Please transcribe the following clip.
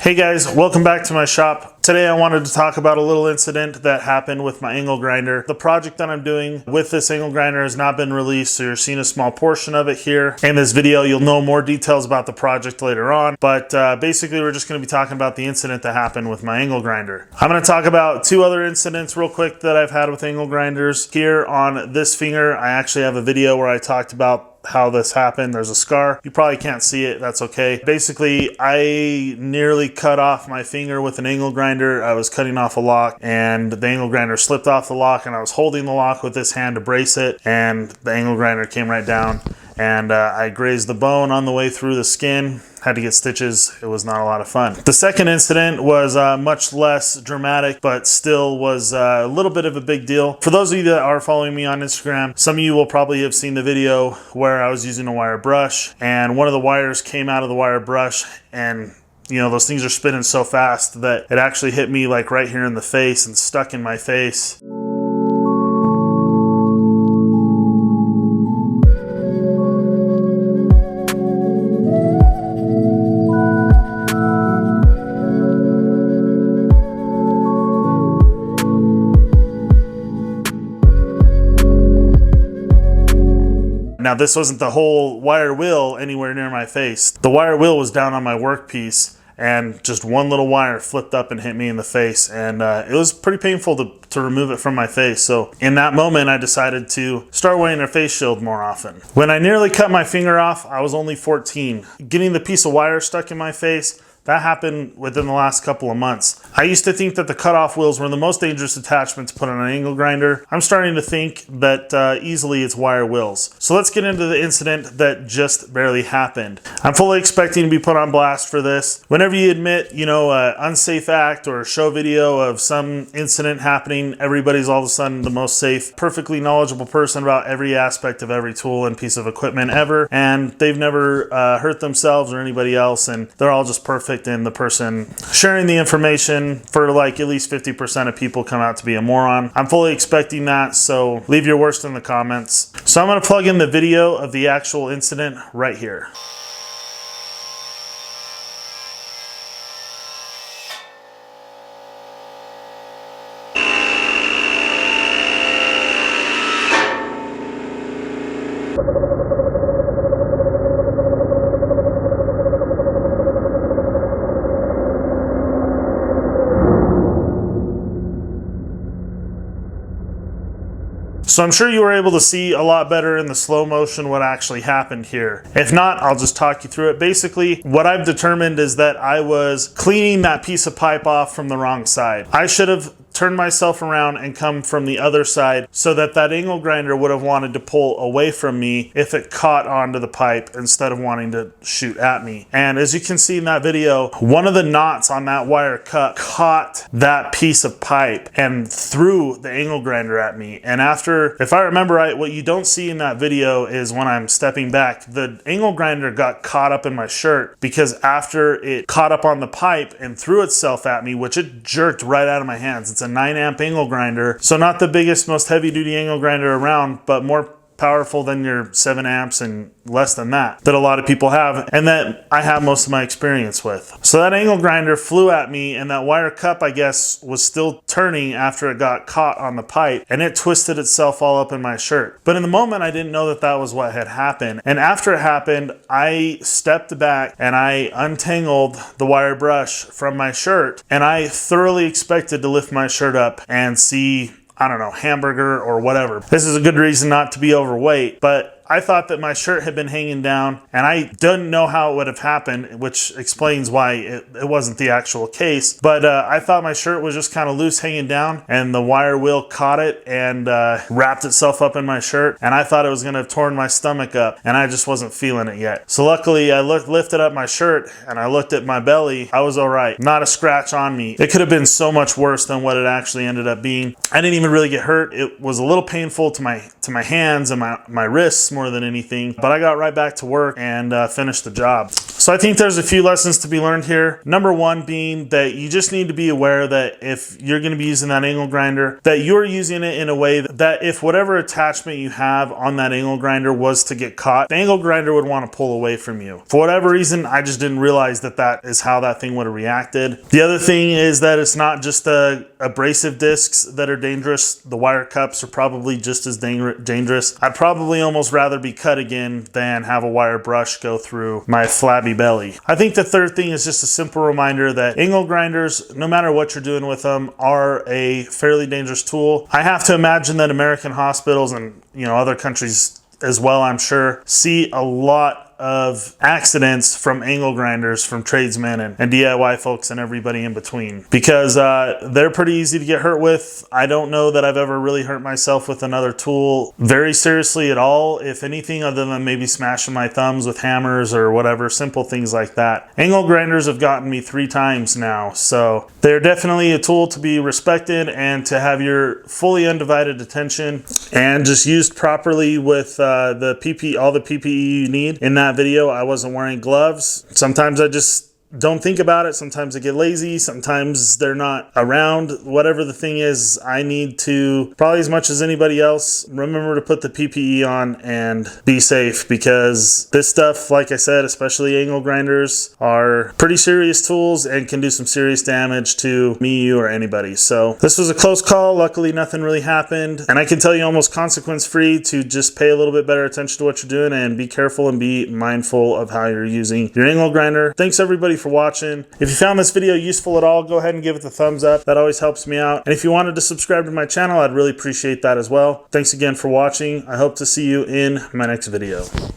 Hey guys, welcome back to my shop. Today I wanted to talk about a little incident that happened with my angle grinder. The project that I'm doing with this angle grinder has not been released, so you're seeing a small portion of it here. In this video, you'll know more details about the project later on, but basically we're just going to be talking about the incident that happened with my angle grinder. I'm going to talk about two other incidents real quick that I've had with angle grinders. Here on this finger, I actually have a video where I talked about how this happened. There's a scar. You probably can't see it. That's okay. Basically, I nearly cut off my finger with an angle grinder. I was cutting off a lock and the angle grinder slipped off the lock, and I was holding the lock with this hand to brace it, and the angle grinder came right down, and I grazed the bone on the way through the skin. Had to get stitches. It was not a lot of fun. The second incident was much less dramatic, but still was a little bit of a big deal. For those of you that are following me on Instagram, some of you will probably have seen the video where I was using a wire brush and one of the wires came out of the wire brush, and you know, those things are spinning so fast that it actually hit me like right here in the face and stuck in my face. Now, this wasn't the whole wire wheel anywhere near my face. The wire wheel was down on my workpiece, and just one little wire flipped up and hit me in the face, and it was pretty painful to remove it from my face. So in that moment, I decided to start wearing a face shield more often. When I nearly cut my finger off, I was only 14. Getting the piece of wire stuck in my face, that happened within the last couple of months. I used to think that the cutoff wheels were the most dangerous attachment to put on an angle grinder. I'm starting to think that easily it's wire wheels. So let's get into the incident that just barely happened. I'm fully expecting to be put on blast for this. Whenever you admit, you know, an unsafe act or show video of some incident happening, everybody's all of a sudden the most safe, perfectly knowledgeable person about every aspect of every tool and piece of equipment ever, and they've never hurt themselves or anybody else, and they're all just perfect. And the person sharing the information, for like at least 50% of people, come out to be a moron. I'm fully expecting that, so leave your worst in the comments. So I'm going to plug in the video of the actual incident right here. So I'm sure you were able to see a lot better in the slow motion what actually happened here. If not, I'll just talk you through it. Basically, what I've determined is that I was cleaning that piece of pipe off from the wrong side. I should have turned myself around and come from the other side so that that angle grinder would have wanted to pull away from me if it caught onto the pipe instead of wanting to shoot at me. And as you can see in that video, one of the knots on that wire cut caught that piece of pipe and threw the angle grinder at me. And after, if I remember right, what you don't see in that video is when I'm stepping back, the angle grinder got caught up in my shirt, because after it caught up on the pipe and threw itself at me, which it jerked right out of my hands. It's a 9-amp angle grinder, so not the biggest, most heavy-duty angle grinder around, but more powerful than your 7 amps and less than that a lot of people have, and that I have most of my experience with. So that angle grinder flew at me, and that wire cup, I guess, was still turning after it got caught on the pipe, and it twisted itself all up in my shirt. But in the moment, I didn't know that that was what had happened. And after it happened, I stepped back and I untangled the wire brush from my shirt, and I thoroughly expected to lift my shirt up and see, I don't know, hamburger or whatever. This is a good reason not to be overweight, but I thought that my shirt had been hanging down, and I didn't know how it would have happened, which explains why it wasn't the actual case. But I thought my shirt was just kind of loose hanging down, and the wire wheel caught it and wrapped itself up in my shirt, and I thought it was going to have torn my stomach up, and I just wasn't feeling it yet. So luckily, I lifted up my shirt, and I looked at my belly. I was all right. Not a scratch on me. It could have been so much worse than what it actually ended up being. I didn't even really get hurt. It was a little painful to my hands and my wrists more than anything. But I got right back to work and finished the job. So I think there's a few lessons to be learned here. Number one being that you just need to be aware that if you're going to be using that angle grinder, that you're using it in a way that if whatever attachment you have on that angle grinder was to get caught, the angle grinder would want to pull away from you. For whatever reason, I just didn't realize that that is how that thing would have reacted. The other thing is that it's not just the abrasive discs that are dangerous. The wire cups are probably just as dangerous. I'd probably almost rather be cut again than have a wire brush go through my flabby belly. I think the third thing is just a simple reminder that angle grinders, no matter what you're doing with them, are a fairly dangerous tool. I have to imagine that American hospitals and other countries as well, I'm sure, see a lot of accidents from angle grinders from tradesmen and DIY folks and everybody in between, because they're pretty easy to get hurt with. I don't know that I've ever really hurt myself with another tool very seriously at all, if anything, other than maybe smashing my thumbs with hammers or whatever, simple things like that. Angle grinders have gotten me 3 times now, so they're definitely a tool to be respected and to have your fully undivided attention, and just used properly with all the PPE you need. In that video, I wasn't wearing gloves. Sometimes I just don't think about it. Sometimes I get lazy. Sometimes they're not around. Whatever the thing is, I need to, probably as much as anybody else, remember to put the PPE on and be safe, because this stuff, like I said, especially angle grinders, are pretty serious tools and can do some serious damage to me, you, or anybody. So this was a close call. Luckily, nothing really happened. And I can tell you almost consequence-free to just pay a little bit better attention to what you're doing and be careful and be mindful of how you're using your angle grinder. Thanks everybody for watching. If you found this video useful at all, go ahead and give it the thumbs up. That always helps me out. And if you wanted to subscribe to my channel, I'd really appreciate that as well. Thanks again for watching. I hope to see you in my next video.